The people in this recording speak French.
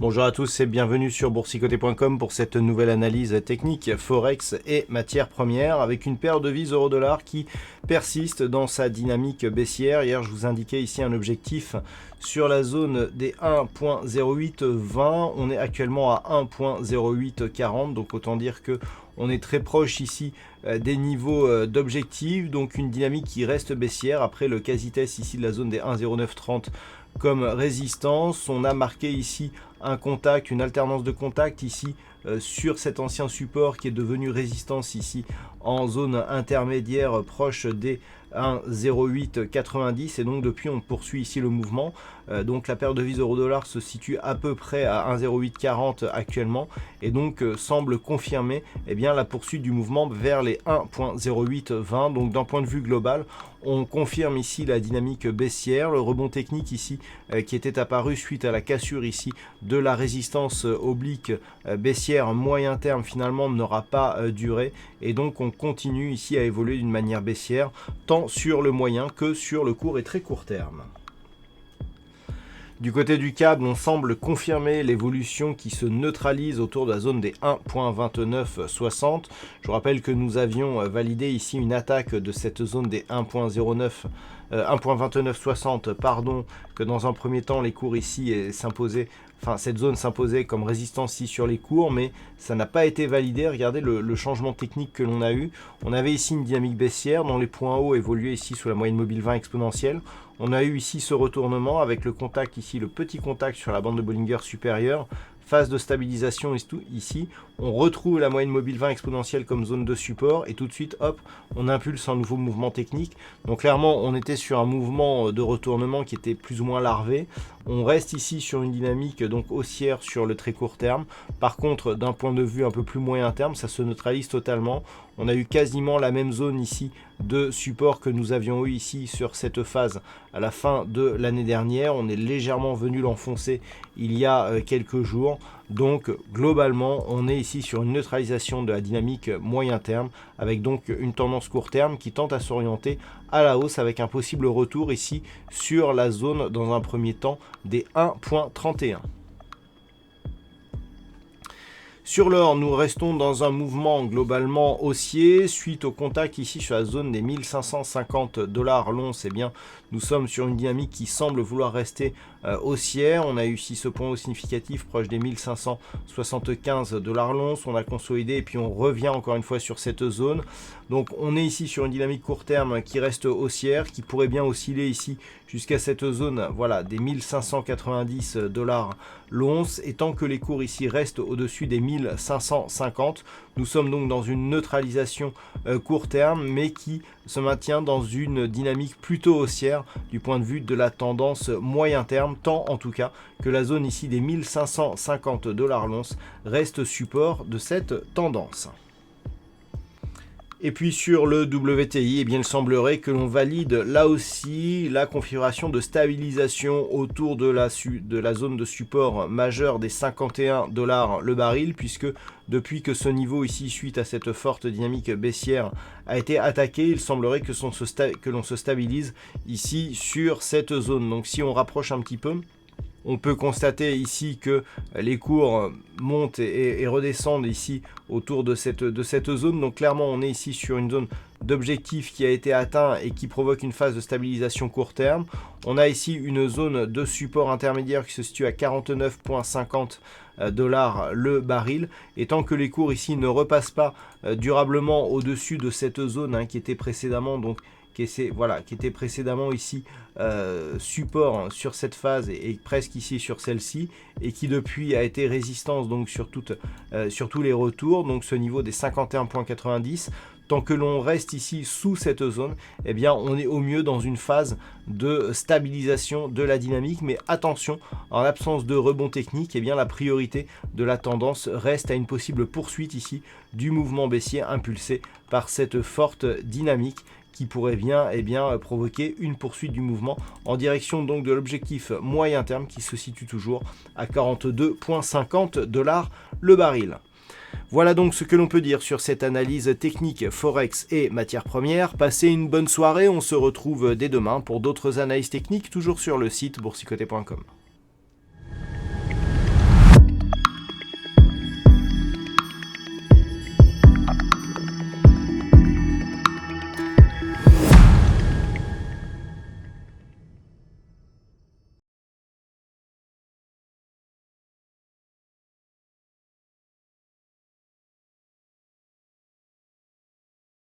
Bonjour à tous et bienvenue sur boursicoté.com pour cette nouvelle analyse technique Forex et matières premières avec une paire de devises euro-dollar qui persiste dans sa dynamique baissière. Hier, je vous indiquais ici un objectif sur la zone des 1.0820. On est actuellement à 1.0840, donc autant dire que on est très proche ici des niveaux d'objectif, donc une dynamique qui reste baissière après le quasi-test ici de la zone des 1.0930 comme résistance. On a marqué ici un contact, une alternance de contact ici sur cet ancien support qui est devenu résistance ici en zone intermédiaire proche des 1,0890 et donc depuis on poursuit ici le mouvement. Donc la paire de devises euro-dollar se situe à peu près à 1,0840 actuellement et donc semble confirmer la poursuite du mouvement vers les 1,0820. Donc d'un point de vue global, on confirme ici la dynamique baissière, le rebond technique ici qui était apparu suite à la cassure ici de la résistance oblique baissière moyen terme finalement n'aura pas duré et donc on continue ici à évoluer d'une manière baissière tant sur le moyen que sur le court et très court terme. Du côté du câble, on semble confirmer l'évolution qui se neutralise autour de la zone des 1.2960. Je vous rappelle que nous avions validé ici une attaque de cette zone des 1.2960, pardon, que dans un premier temps les cours ici s'imposaient. Enfin, cette zone s'imposait comme résistance ici sur les cours, mais ça n'a pas été validé. Regardez le changement technique que l'on a eu. On avait ici une dynamique baissière dont les points hauts évoluaient ici sous la moyenne mobile 20 exponentielle. On a eu ici ce retournement avec le contact ici, le petit contact sur la bande de Bollinger supérieure. Phase de stabilisation ici, on retrouve la moyenne mobile 20 exponentielle comme zone de support et tout de suite, hop, on impulse un nouveau mouvement technique. Donc clairement, on était sur un mouvement de retournement qui était plus ou moins larvé. On reste ici sur une dynamique donc haussière sur le très court terme. Par contre, d'un point de vue un peu plus moyen terme, ça se neutralise totalement. On a eu quasiment la même zone ici de support que nous avions eu ici sur cette phase à la fin de l'année dernière. On est légèrement venu l'enfoncer il y a quelques jours. Donc globalement, on est ici sur une neutralisation de la dynamique moyen terme avec donc une tendance court terme qui tente à s'orienter à la hausse avec un possible retour ici sur la zone dans un premier temps des 1.31. Sur l'or, nous restons dans un mouvement globalement haussier suite au contact ici sur la zone des 1550 $ l'once. Nous sommes sur une dynamique qui semble vouloir rester haussière. On a eu ici ce point haut significatif proche des 1575 $ l'once. On a consolidé et puis on revient encore une fois sur cette zone. Donc on est ici sur une dynamique court terme qui reste haussière, qui pourrait bien osciller ici jusqu'à cette zone des 1590 $ l'once. Et tant que les cours ici restent au-dessus des 1550, nous sommes donc dans une neutralisation court terme, mais qui se maintient dans une dynamique plutôt haussière du point de vue de la tendance moyen terme, tant en tout cas que la zone ici des 1550 $ l'once reste support de cette tendance. Et puis sur le WTI, il semblerait que l'on valide là aussi la configuration de stabilisation autour de la zone de support majeur des 51 $ le baril, puisque depuis que ce niveau ici, suite à cette forte dynamique baissière, a été attaqué, il semblerait que l'on se stabilise ici sur cette zone. Donc si on rapproche un petit peu, on peut constater ici que les cours montent et redescendent ici autour de cette zone. Donc clairement, on est ici sur une zone d'objectif qui a été atteint et qui provoque une phase de stabilisation court terme. On a ici une zone de support intermédiaire qui se situe à 49,50 $ le baril. Et tant que les cours ici ne repassent pas durablement au-dessus de cette zone qui était précédemment qui était précédemment ici support sur cette phase et presque ici sur celle-ci, et qui depuis a été résistance donc sur tous les retours, donc ce niveau des 51,90. Tant que l'on reste ici sous cette zone, on est au mieux dans une phase de stabilisation de la dynamique. Mais attention, en l'absence de rebond technique, la priorité de la tendance reste à une possible poursuite ici du mouvement baissier impulsé par cette forte dynamique qui pourrait bien provoquer une poursuite du mouvement en direction donc de l'objectif moyen terme qui se situe toujours à 42,50 $ le baril. Voilà donc ce que l'on peut dire sur cette analyse technique Forex et matières premières. Passez une bonne soirée, on se retrouve dès demain pour d'autres analyses techniques, toujours sur le site boursicoté.com.